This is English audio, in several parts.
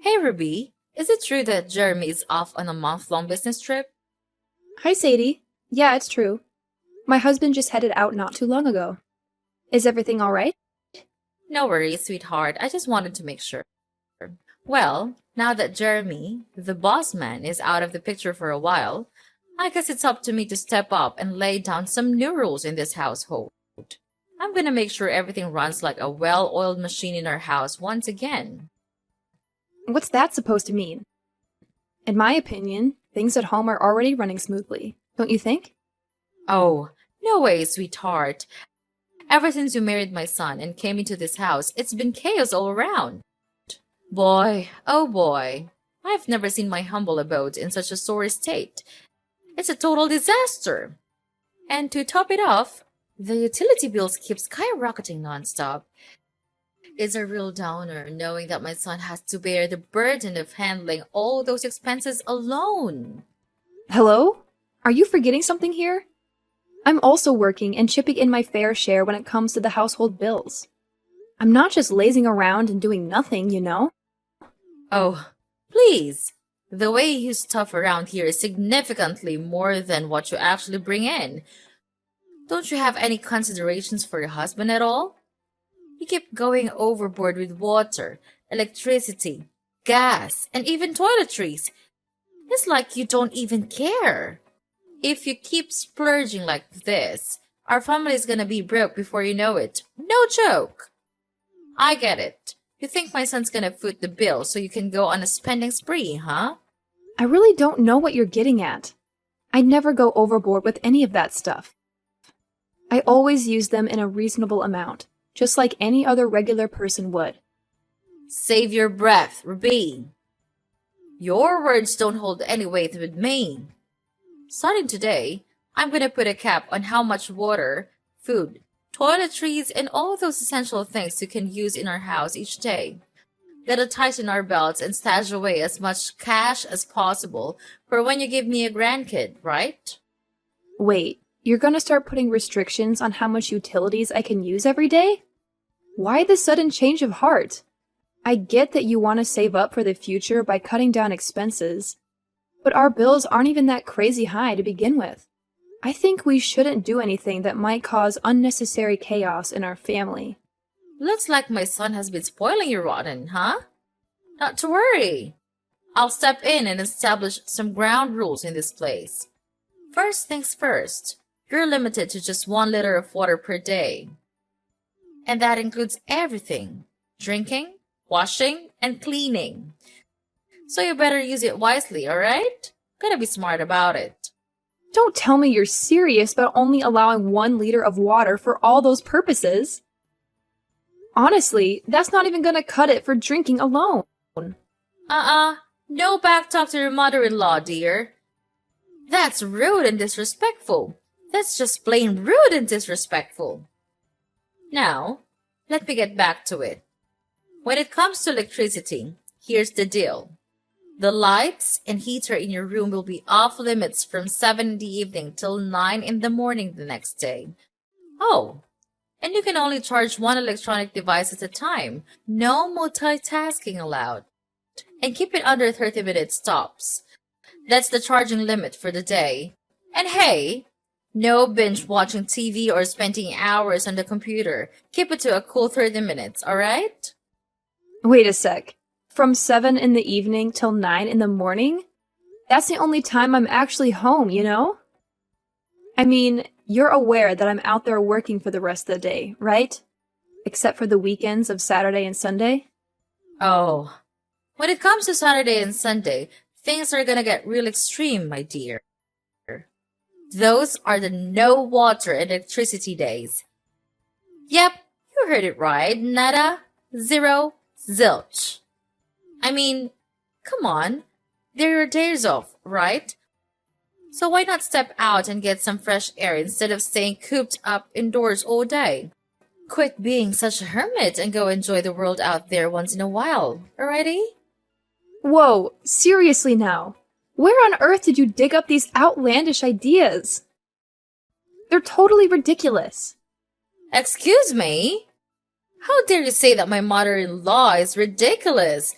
Hey Ruby, is it true that Jeremy is off on a month-long business trip? Hi, Sadie. Yeah, it's true. My husband just headed out not too long ago. Is everything all right? No worries, sweetheart. I just wanted to make sure. Well, now that Jeremy, the boss man, is out of the picture for a while, I guess it's up to me to step up and lay down some new rules in this household. I'm gonna make sure everything runs like a well-oiled machine in our house once again. What's that supposed to mean? In my opinion, things at home are already running smoothly. Don't you think? Oh, no way, sweetheart. Ever since you married my son and came into this house, it's been chaos all around. Boy, oh boy, I've never seen my humble abode in such a sore state. It's a total disaster. And to top it off, the utility bills keep skyrocketing nonstop. It's a real downer knowing that my son has to bear the burden of handling all those expenses alone. Hello? Are you forgetting something here? I'm also working and chipping in my fair share when it comes to the household bills. I'm not just lazing around and doing nothing, you know? Oh, please. The way you stuff around here is significantly more than what you actually bring in. Don't you have any considerations for your husband at all? You keep going overboard with water, electricity, gas, and even toiletries. It's like you don't even care. If you keep splurging like this, our family is gonna be broke before you know it. No joke. I get it. You think my son's gonna foot the bill so you can go on a spending spree, huh? I really don't know what you're getting at. I never go overboard with any of that stuff. I always use them in a reasonable amount, just like any other regular person would. Save your breath, Ruby. Your words don't hold any weight with me. Starting today, I'm gonna put a cap on how much water, food, toiletries, and all those essential things you can use in our house each day. Gotta tighten our belts and stash away as much cash as possible for when you give me a grandkid, right? Wait, you're gonna start putting restrictions on how much utilities I can use every day? Why this sudden change of heart? I get that you want to save up for the future by cutting down expenses, but our bills aren't even that crazy high to begin with. I think we shouldn't do anything that might cause unnecessary chaos in our family. Looks like my son has been spoiling you rotten, huh? Not to worry. I'll step in and establish some ground rules in this place. First things first, you're limited to just 1 liter of water per day. And that includes everything: drinking, washing, and cleaning. So you better use it wisely, alright? Gotta be smart about it. Don't tell me you're serious about only allowing 1 liter of water for all those purposes. Honestly, that's not even gonna cut it for drinking alone. No backtalk to your mother-in-law, dear. That's rude and disrespectful. That's just plain rude and disrespectful. Now, let me get back to it. When it comes to electricity, here's the deal. The lights and heater in your room will be off limits from 7 in the evening till 9 in the morning the next day. Oh, and you can only charge one electronic device at a time. No multitasking allowed. And keep it under 30-minute stops. That's the charging limit for the day. And hey, no binge watching TV or spending hours on the computer. Keep it to a cool 30 minutes, alright? Wait a sec. From 7 in the evening till 9 in the morning? That's the only time I'm actually home, you know? I mean, you're aware that I'm out there working for the rest of the day, right? Except for the weekends of Saturday and Sunday? Oh, when it comes to Saturday and Sunday, things are gonna get real extreme, my dear. Those are the no water and electricity days. Yep, you heard it right. Nada, zero, zilch. I mean, come on. They're your days off, right? So why not step out and get some fresh air instead of staying cooped up indoors all day? Quit being such a hermit and go enjoy the world out there once in a while, alrighty? Whoa, seriously now. Where on earth did you dig up these outlandish ideas? They're totally ridiculous. Excuse me? How dare you say that my mother-in-law is ridiculous?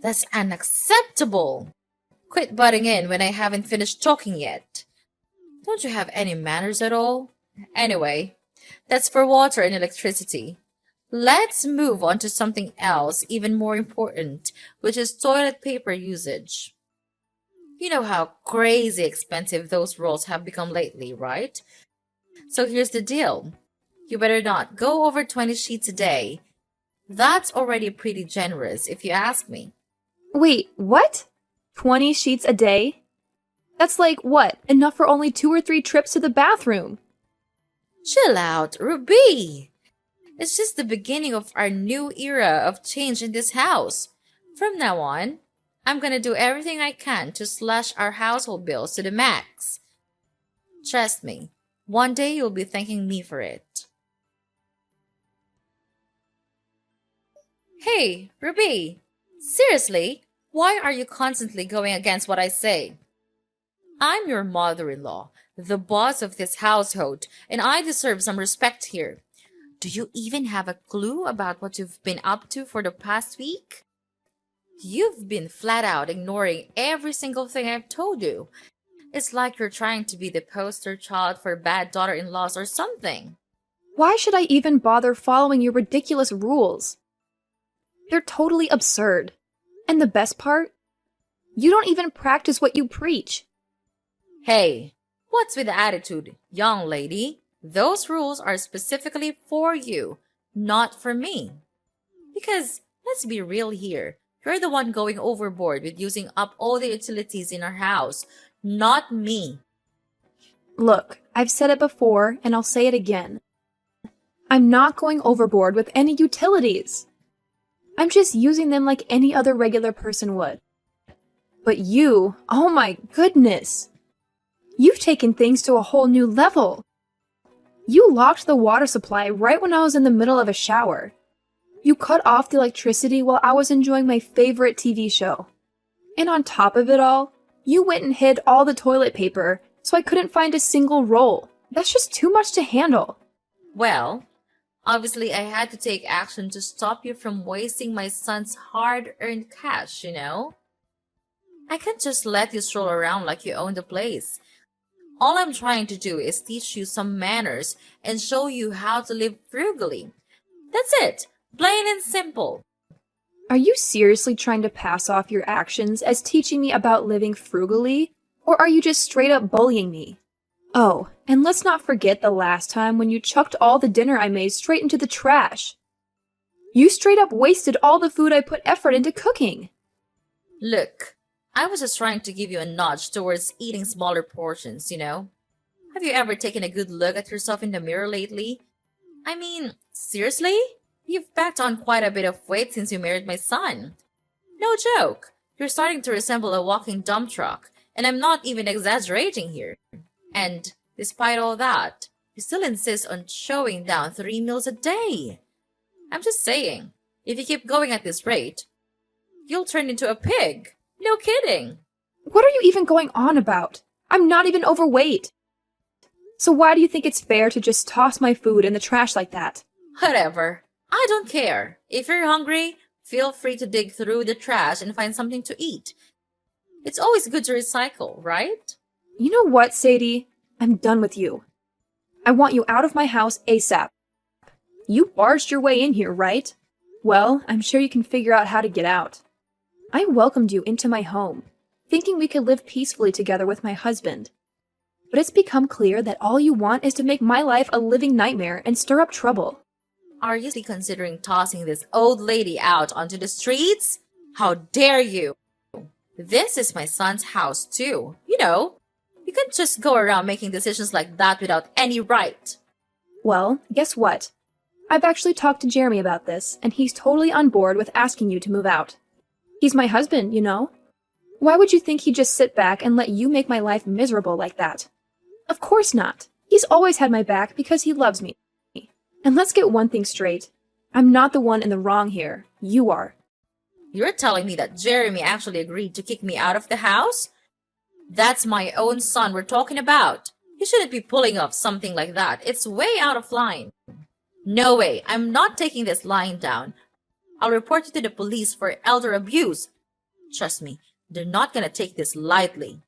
That's unacceptable. Quit butting in when I haven't finished talking yet. Don't you have any manners at all? Anyway, that's for water and electricity. Let's move on to something else even more important, which is toilet paper usage. You know how crazy expensive those rolls have become lately, right? So here's the deal. You better not go over 20 sheets a day. That's already pretty generous, if you ask me. Wait, what? 20 sheets a day? That's like what? Enough for only 2 or 3 trips to the bathroom. Chill out, Ruby. It's just the beginning of our new era of change in this house. From now on, I'm gonna do everything I can to slash our household bills to the max. Trust me, one day you'll be thanking me for it. Hey, Ruby! Seriously, why are you constantly going against what I say? I'm your mother-in-law, the boss of this household, and I deserve some respect here. Do you even have a clue about what you've been up to for the past week? You've been flat out ignoring every single thing I've told you. It's like you're trying to be the poster child for bad daughter-in-laws or something. Why should I even bother following your ridiculous rules? They're totally absurd. And the best part? You don't even practice what you preach. Hey, what's with the attitude, young lady? Those rules are specifically for you, not for me. Because, let's be real here, you're the one going overboard with using up all the utilities in our house, not me. Look, I've said it before, and I'll say it again. I'm not going overboard with any utilities. I'm just using them like any other regular person would. But you, oh my goodness! You've taken things to a whole new level. You locked the water supply right when I was in the middle of a shower. You cut off the electricity while I was enjoying my favorite TV show. And on top of it all, you went and hid all the toilet paper so I couldn't find a single roll. That's just too much to handle. Well, obviously I had to take action to stop you from wasting my son's hard-earned cash, you know? I can't just let you stroll around like you own the place. All I'm trying to do is teach you some manners and show you how to live frugally. That's it. Plain and simple. Are you seriously trying to pass off your actions as teaching me about living frugally? Or are you just straight up bullying me? Oh, and let's not forget the last time when you chucked all the dinner I made straight into the trash. You straight up wasted all the food I put effort into cooking. Look, I was just trying to give you a nudge towards eating smaller portions, you know? Have you ever taken a good look at yourself in the mirror lately? I mean, seriously? You've packed on quite a bit of weight since you married my son. No joke. You're starting to resemble a walking dump truck, and I'm not even exaggerating here. And despite all that, you still insist on showing down 3 meals a day. I'm just saying, if you keep going at this rate, you'll turn into a pig. No kidding. What are you even going on about? I'm not even overweight. So why do you think it's fair to just toss my food in the trash like that? Whatever. I don't care. If you're hungry, feel free to dig through the trash and find something to eat. It's always good to recycle, right? You know what, Sadie? I'm done with you. I want you out of my house ASAP. You barged your way in here, right? Well, I'm sure you can figure out how to get out. I welcomed you into my home, thinking we could live peacefully together with my husband. But it's become clear that all you want is to make my life a living nightmare and stir up trouble. Are you considering tossing this old lady out onto the streets? How dare you? This is my son's house too. You know, you can't just go around making decisions like that without any right. Well, guess what? I've actually talked to Jeremy about this, and he's totally on board with asking you to move out. He's my husband, you know? Why would you think he'd just sit back and let you make my life miserable like that? Of course not. He's always had my back because he loves me. And let's get one thing straight. I'm not the one in the wrong here. You are. You're telling me that Jeremy actually agreed to kick me out of the house? That's my own son we're talking about. You shouldn't be pulling off something like that. It's way out of line. No way. I'm not taking this lying down. I'll report you to the police for elder abuse. Trust me, they're not gonna take this lightly.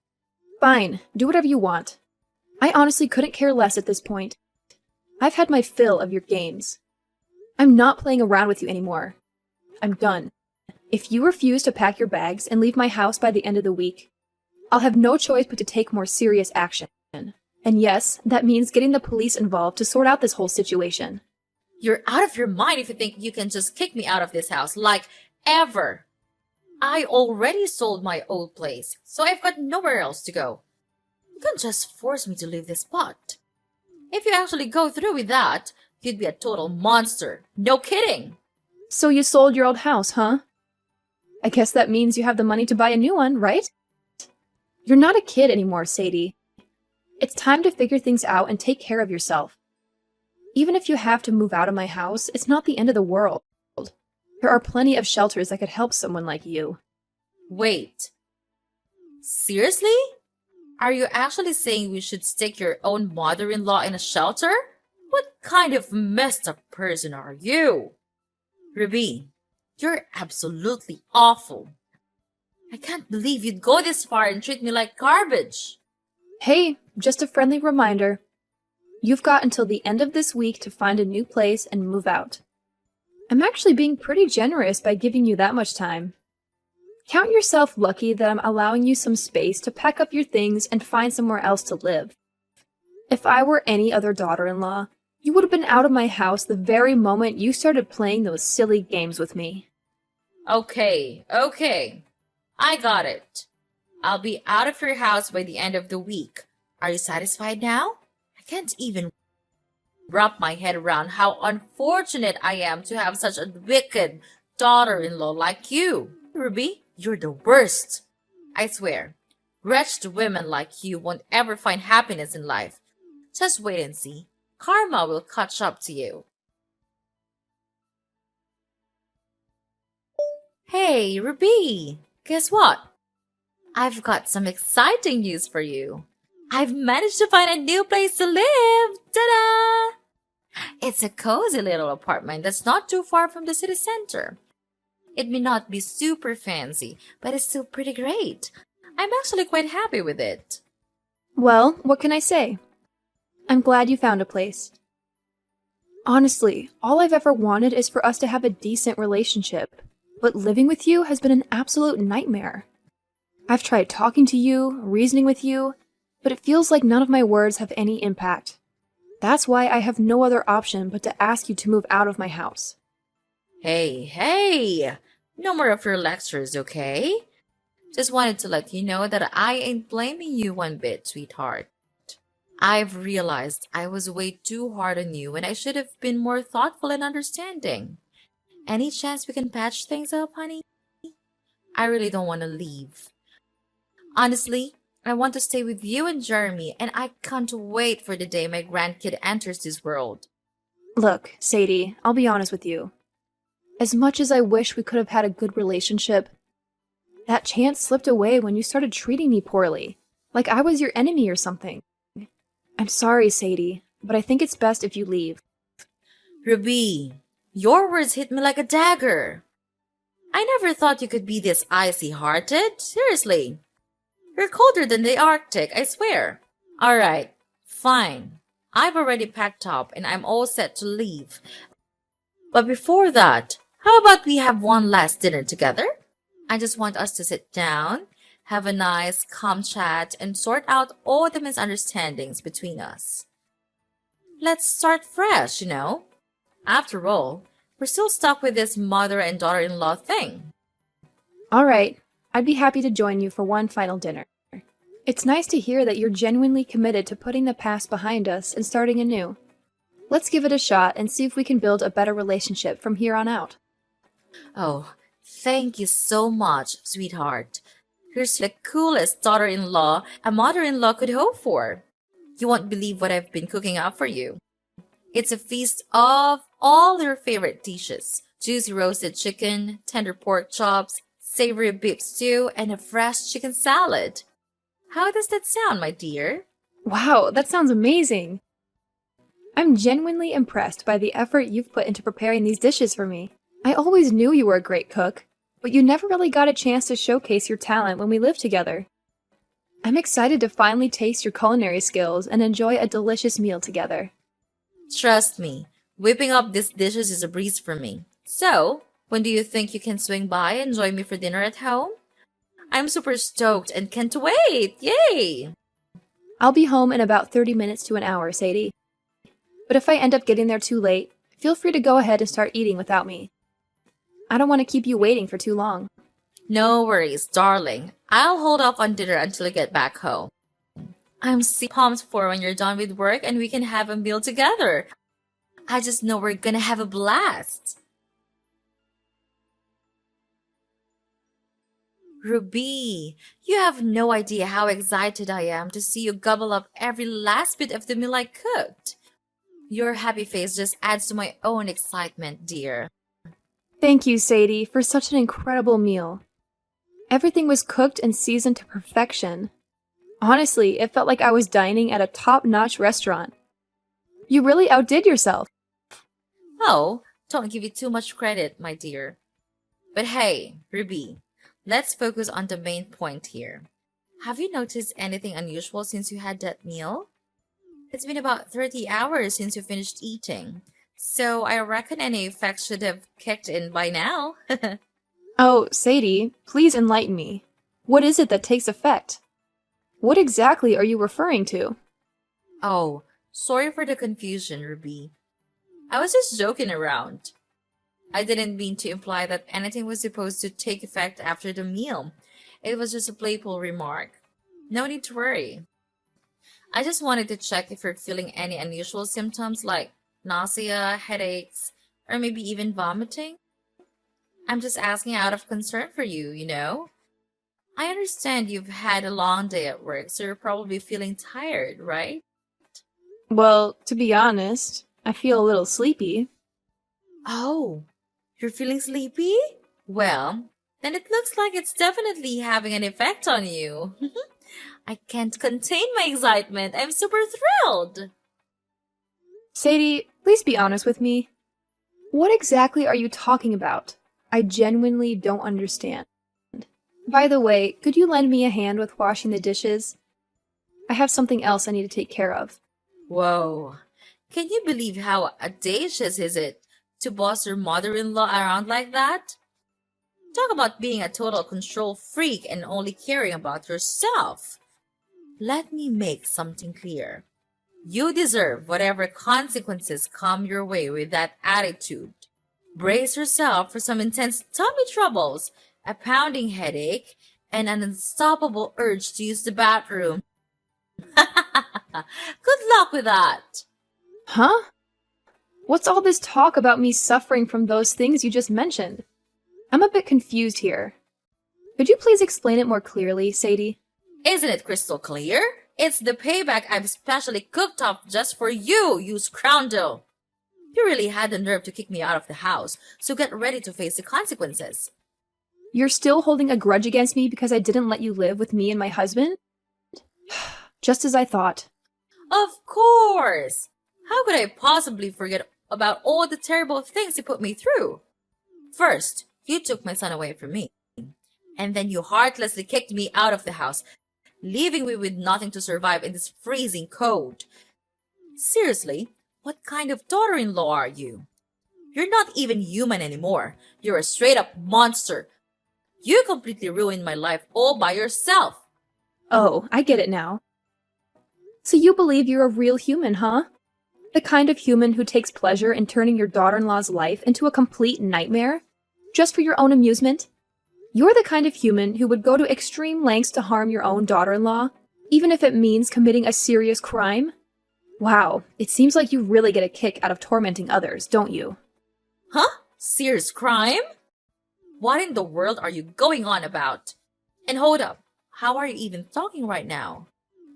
Fine, do whatever you want. I honestly couldn't care less at this point. I've had my fill of your games. I'm not playing around with you anymore. I'm done. If you refuse to pack your bags and leave my house by the end of the week, I'll have no choice but to take more serious action. And yes, that means getting the police involved to sort out this whole situation. You're out of your mind if you think you can just kick me out of this house, like, ever. I already sold my old place, so I've got nowhere else to go. You can't just force me to leave this spot. If you actually go through with that, you'd be a total monster. No kidding. So you sold your old house, huh? I guess that means you have the money to buy a new one, right? You're not a kid anymore, Sadie. It's time to figure things out and take care of yourself. Even if you have to move out of my house, it's not the end of the world. There are plenty of shelters that could help someone like you. Wait. Seriously? Are you actually saying we should stick your own mother-in-law in a shelter? What kind of messed up person are you? Ruby, you're absolutely awful. I can't believe you'd go this far and treat me like garbage. Hey, just a friendly reminder. You've got until the end of this week to find a new place and move out. I'm actually being pretty generous by giving you that much time. Count yourself lucky that I'm allowing you some space to pack up your things and find somewhere else to live. If I were any other daughter-in-law, you would have been out of my house the very moment you started playing those silly games with me. Okay. I got it. I'll be out of your house by the end of the week. Are you satisfied now? I can't even wrap my head around how unfortunate I am to have such a wicked daughter-in-law like you. Ruby, you're the worst. I swear, wretched women like you won't ever find happiness in life. Just wait and see. Karma will catch up to you. Hey, Ruby, guess what? I've got some exciting news for you. I've managed to find a new place to live! Ta-da! It's a cozy little apartment that's not too far from the city center. It may not be super fancy, but it's still pretty great. I'm actually quite happy with it. Well, what can I say? I'm glad you found a place. Honestly, all I've ever wanted is for us to have a decent relationship, but living with you has been an absolute nightmare. I've tried talking to you, reasoning with you, but it feels like none of my words have any impact. That's why I have no other option but to ask you to move out of my house. Hey! No more of your lectures, okay? Just wanted to let you know that I ain't blaming you one bit, sweetheart. I've realized I was way too hard on you and I should have been more thoughtful and understanding. Any chance we can patch things up, honey? I really don't want to leave. Honestly, I want to stay with you and Jeremy, and I can't wait for the day my grandkid enters this world. Look, Sadie, I'll be honest with you. As much as I wish we could have had a good relationship, that chance slipped away when you started treating me poorly, like I was your enemy or something. I'm sorry, Sadie, but I think it's best if you leave. Ruby, your words hit me like a dagger. I never thought you could be this icy-hearted. Seriously. You're colder than the Arctic, I swear. Alright, fine. I've already packed up and I'm all set to leave. But before that, how about we have one last dinner together? I just want us to sit down, have a nice, calm chat, and sort out all the misunderstandings between us. Let's start fresh, you know. After all, we're still stuck with this mother and daughter-in-law thing. All right, I'd be happy to join you for one final dinner. It's nice to hear that you're genuinely committed to putting the past behind us and starting anew. Let's give it a shot and see if we can build a better relationship from here on out. Oh, thank you so much, sweetheart. You're the coolest daughter-in-law a mother-in-law could hope for. You won't believe what I've been cooking up for you. It's a feast of all your favorite dishes. Juicy roasted chicken, tender pork chops, savory beef stew, and a fresh chicken salad. How does that sound, my dear? Wow, that sounds amazing! I'm genuinely impressed by the effort you've put into preparing these dishes for me. I always knew you were a great cook, but you never really got a chance to showcase your talent when we lived together. I'm excited to finally taste your culinary skills and enjoy a delicious meal together. Trust me, whipping up these dishes is a breeze for me. So, when do you think you can swing by and join me for dinner at home? I'm super stoked and can't wait! Yay! I'll be home in about 30 minutes to an hour, Sadie. But if I end up getting there too late, feel free to go ahead and start eating without me. I don't want to keep you waiting for too long. No worries, darling. I'll hold off on dinner until you get back home. I'm so pumped for when you're done with work and we can have a meal together. I just know we're gonna have a blast. Ruby, you have no idea how excited I am to see you gobble up every last bit of the meal I cooked. Your happy face just adds to my own excitement, dear. Thank you, Sadie, for such an incredible meal. Everything was cooked and seasoned to perfection. Honestly, it felt like I was dining at a top-notch restaurant. You really outdid yourself. Oh, don't give you too much credit, my dear. But hey, Ruby, let's focus on the main point here. Have you noticed anything unusual since you had that meal? It's been about 30 hours since you finished eating, so I reckon any effects should have kicked in by now. Oh, Sadie, please enlighten me. What is it that takes effect? What exactly are you referring to? Oh, sorry for the confusion, Ruby. I was just joking around. I didn't mean to imply that anything was supposed to take effect after the meal. It was just a playful remark. No need to worry. I just wanted to check if you're feeling any unusual symptoms like nausea, headaches, or maybe even vomiting. I'm just asking out of concern for you. I understand you've had a long day at work, so you're probably feeling tired, right? Well, to be honest, I feel a little sleepy. Oh, you're feeling sleepy? Well, then it looks like it's definitely having an effect on you. I can't contain my excitement. I'm super thrilled. Sadie, please be honest with me. What exactly are you talking about? I genuinely don't understand. By the way, could you lend me a hand with washing the dishes? I have something else I need to take care of. Whoa. Can you believe how audacious is it to boss your mother-in-law around like that? Talk about being a total control freak and only caring about yourself. Let me make something clear. You deserve whatever consequences come your way with that attitude. Brace yourself for some intense tummy troubles, a pounding headache, and an unstoppable urge to use the bathroom. Good luck with that. Huh? What's all this talk about me suffering from those things you just mentioned? I'm a bit confused here. Could you please explain it more clearly, Sadie? Isn't it crystal clear? It's the payback I've specially cooked up just for you, you scoundrel. You really had the nerve to kick me out of the house, so get ready to face the consequences. You're still holding a grudge against me because I didn't let you live with me and my husband? Just as I thought. Of course! How could I possibly forget about all the terrible things you put me through? First, you took my son away from me. And then you heartlessly kicked me out of the house, leaving me with nothing to survive in this freezing cold. Seriously, what kind of daughter-in-law are you? You're not even human anymore. You're a straight-up monster. You completely ruined my life all by yourself. Oh, I get it now. So you believe you're a real human, huh? The kind of human who takes pleasure in turning your daughter-in-law's life into a complete nightmare? Just for your own amusement? You're the kind of human who would go to extreme lengths to harm your own daughter-in-law, even if it means committing a serious crime? Wow, it seems like you really get a kick out of tormenting others, don't you? Huh? Serious crime? What in the world are you going on about? And hold up, how are you even talking right now?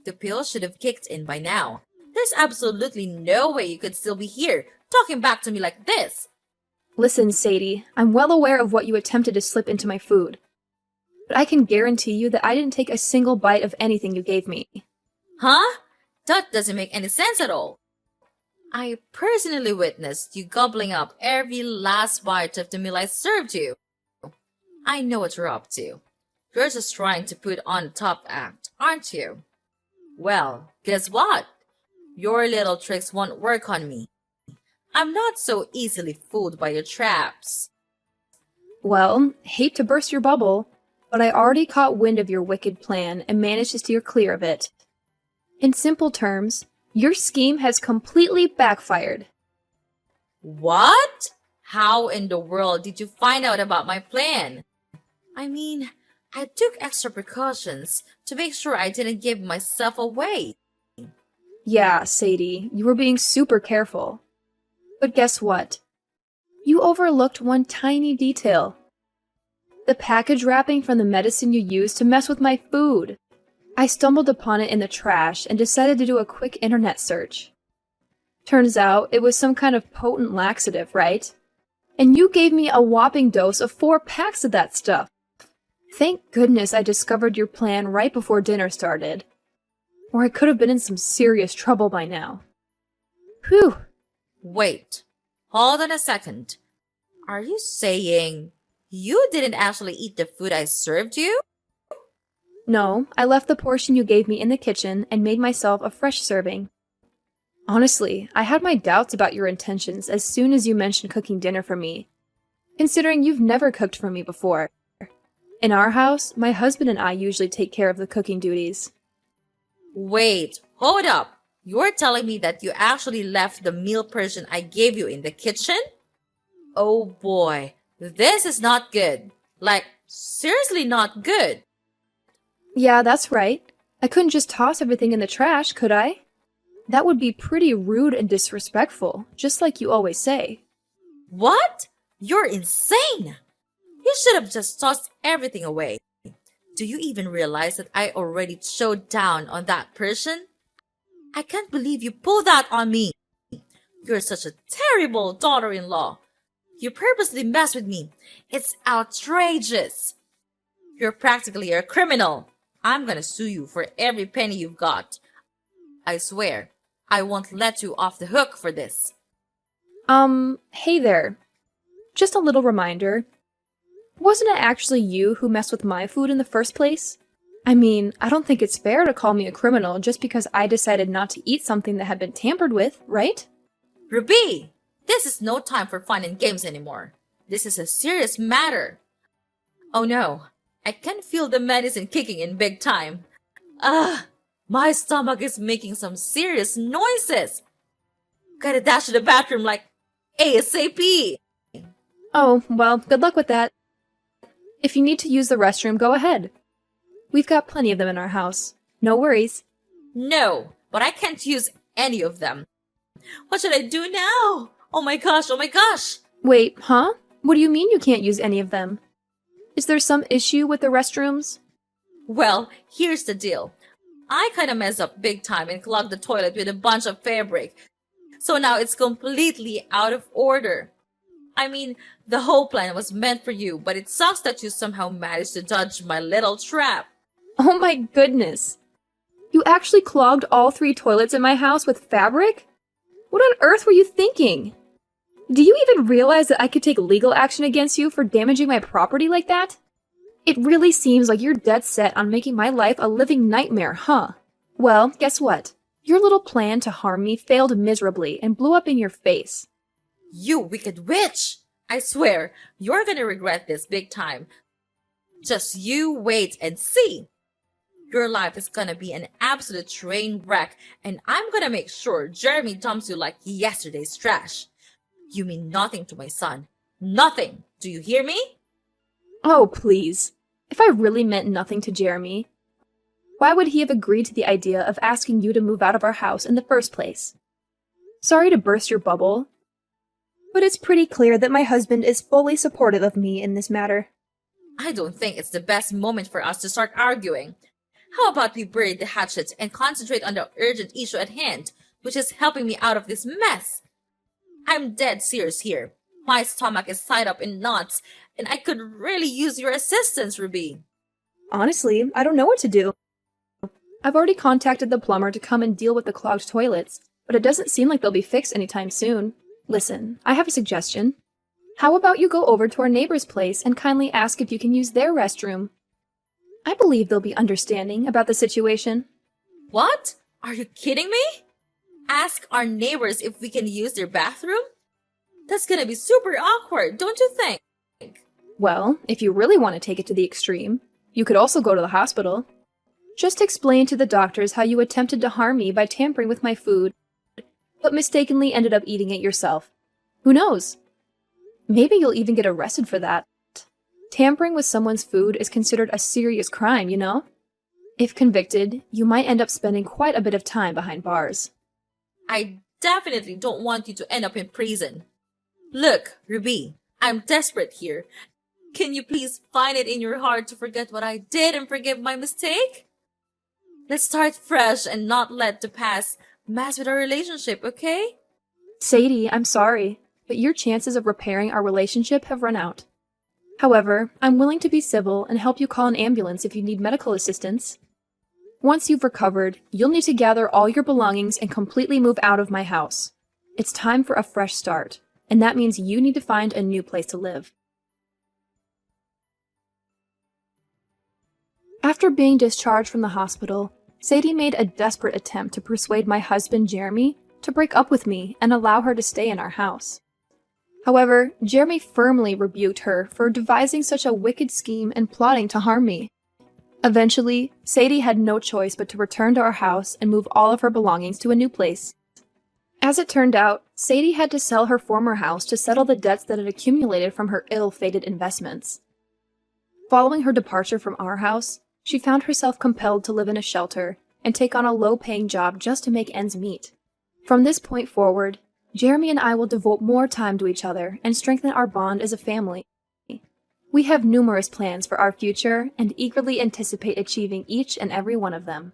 The pill should have kicked in by now. There's absolutely no way you could still be here, talking back to me like this. Listen, Sadie, I'm well aware of what you attempted to slip into my food. But I can guarantee you that I didn't take a single bite of anything you gave me. Huh? That doesn't make any sense at all. I personally witnessed you gobbling up every last bite of the meal I served you. I know what you're up to. You're just trying to put on a top act, aren't you? Well, guess what? Your little tricks won't work on me. I'm not so easily fooled by your traps. Well, hate to burst your bubble, but I already caught wind of your wicked plan and managed to steer clear of it. In simple terms, your scheme has completely backfired. What? How in the world did you find out about my plan? I mean, I took extra precautions to make sure I didn't give myself away. Yeah, Sadie, you were being super careful. But guess what? You overlooked one tiny detail. The package wrapping from the medicine you used to mess with my food. I stumbled upon it in the trash and decided to do a quick internet search. Turns out it was some kind of potent laxative, right? And you gave me a whopping dose of 4 packs of that stuff. Thank goodness I discovered your plan right before dinner started. Or I could have been in some serious trouble by now. Whew. Wait, hold on a second. Are you saying you didn't actually eat the food I served you? No, I left the portion you gave me in the kitchen and made myself a fresh serving. Honestly, I had my doubts about your intentions as soon as you mentioned cooking dinner for me, considering you've never cooked for me before. In our house, my husband and I usually take care of the cooking duties. Wait, hold up. You're telling me that you actually left the meal portion I gave you in the kitchen? Oh boy, this is not good. Like, seriously not good. Yeah, that's right. I couldn't just toss everything in the trash, could I? That would be pretty rude and disrespectful, just like you always say. What? You're insane! You should have just tossed everything away. Do you even realize that I already chowed down on that person? I can't believe you pulled that on me. You're such a terrible daughter-in-law. You purposely mess with me. It's outrageous. You're practically a criminal. I'm gonna sue you for every penny you've got. I swear, I won't let you off the hook for this. Hey there. Just a little reminder. Wasn't it actually you who messed with my food in the first place? I mean, I don't think it's fair to call me a criminal just because I decided not to eat something that had been tampered with, right? Ruby, this is no time for fun and games anymore. This is a serious matter. Oh no, I can feel the medicine kicking in big time. My stomach is making some serious noises. Gotta dash to the bathroom like ASAP. Oh, well, good luck with that. If you need to use the restroom, go ahead. We've got plenty of them in our house. No worries. No, but I can't use any of them. What should I do now? Oh my gosh, oh my gosh. Wait, huh? What do you mean you can't use any of them? Is there some issue with the restrooms? Well, here's the deal. I kinda messed up big time and clogged the toilet with a bunch of fabric. So now it's completely out of order. I mean, the whole plan was meant for you, but it sucks that you somehow managed to dodge my little trap. Oh my goodness. You actually clogged all 3 toilets in my house with fabric? What on earth were you thinking? Do you even realize that I could take legal action against you for damaging my property like that? It really seems like you're dead set on making my life a living nightmare, huh? Well, guess what? Your little plan to harm me failed miserably and blew up in your face. You wicked witch! I swear, you're gonna regret this big time. Just you wait and see. Your life is gonna be an absolute train wreck, and I'm gonna make sure Jeremy dumps you like yesterday's trash. You mean nothing to my son. Nothing! Do you hear me? Oh, please. If I really meant nothing to Jeremy, why would he have agreed to the idea of asking you to move out of our house in the first place? Sorry to burst your bubble, but it's pretty clear that my husband is fully supportive of me in this matter. I don't think it's the best moment for us to start arguing. How about we bury the hatchet and concentrate on the urgent issue at hand, which is helping me out of this mess? I'm dead serious here. My stomach is tied up in knots, and I could really use your assistance, Ruby. Honestly, I don't know what to do. I've already contacted the plumber to come and deal with the clogged toilets, but it doesn't seem like they'll be fixed anytime soon. Listen, I have a suggestion. How about you go over to our neighbor's place and kindly ask if you can use their restroom? I believe they'll be understanding about the situation. What? Are you kidding me? Ask our neighbors if we can use their bathroom? That's gonna be super awkward, don't you think? Well, if you really want to take it to the extreme, you could also go to the hospital. Just explain to the doctors how you attempted to harm me by tampering with my food, but mistakenly ended up eating it yourself. Who knows? Maybe you'll even get arrested for that. Tampering with someone's food is considered a serious crime, you know? If convicted, you might end up spending quite a bit of time behind bars. I definitely don't want you to end up in prison. Look, Ruby, I'm desperate here. Can you please find it in your heart to forget what I did and forgive my mistake? Let's start fresh and not let the past mess with our relationship, okay? Sadie, I'm sorry, but your chances of repairing our relationship have run out. However, I'm willing to be civil and help you call an ambulance if you need medical assistance. Once you've recovered, you'll need to gather all your belongings and completely move out of my house. It's time for a fresh start, and that means you need to find a new place to live. After being discharged from the hospital, Sadie made a desperate attempt to persuade my husband, Jeremy, to break up with me and allow her to stay in our house. However, Jeremy firmly rebuked her for devising such a wicked scheme and plotting to harm me. Eventually, Sadie had no choice but to return to our house and move all of her belongings to a new place. As it turned out, Sadie had to sell her former house to settle the debts that had accumulated from her ill-fated investments. Following her departure from our house, she found herself compelled to live in a shelter and take on a low-paying job just to make ends meet. From this point forward, Jeremy and I will devote more time to each other and strengthen our bond as a family. We have numerous plans for our future and eagerly anticipate achieving each and every one of them.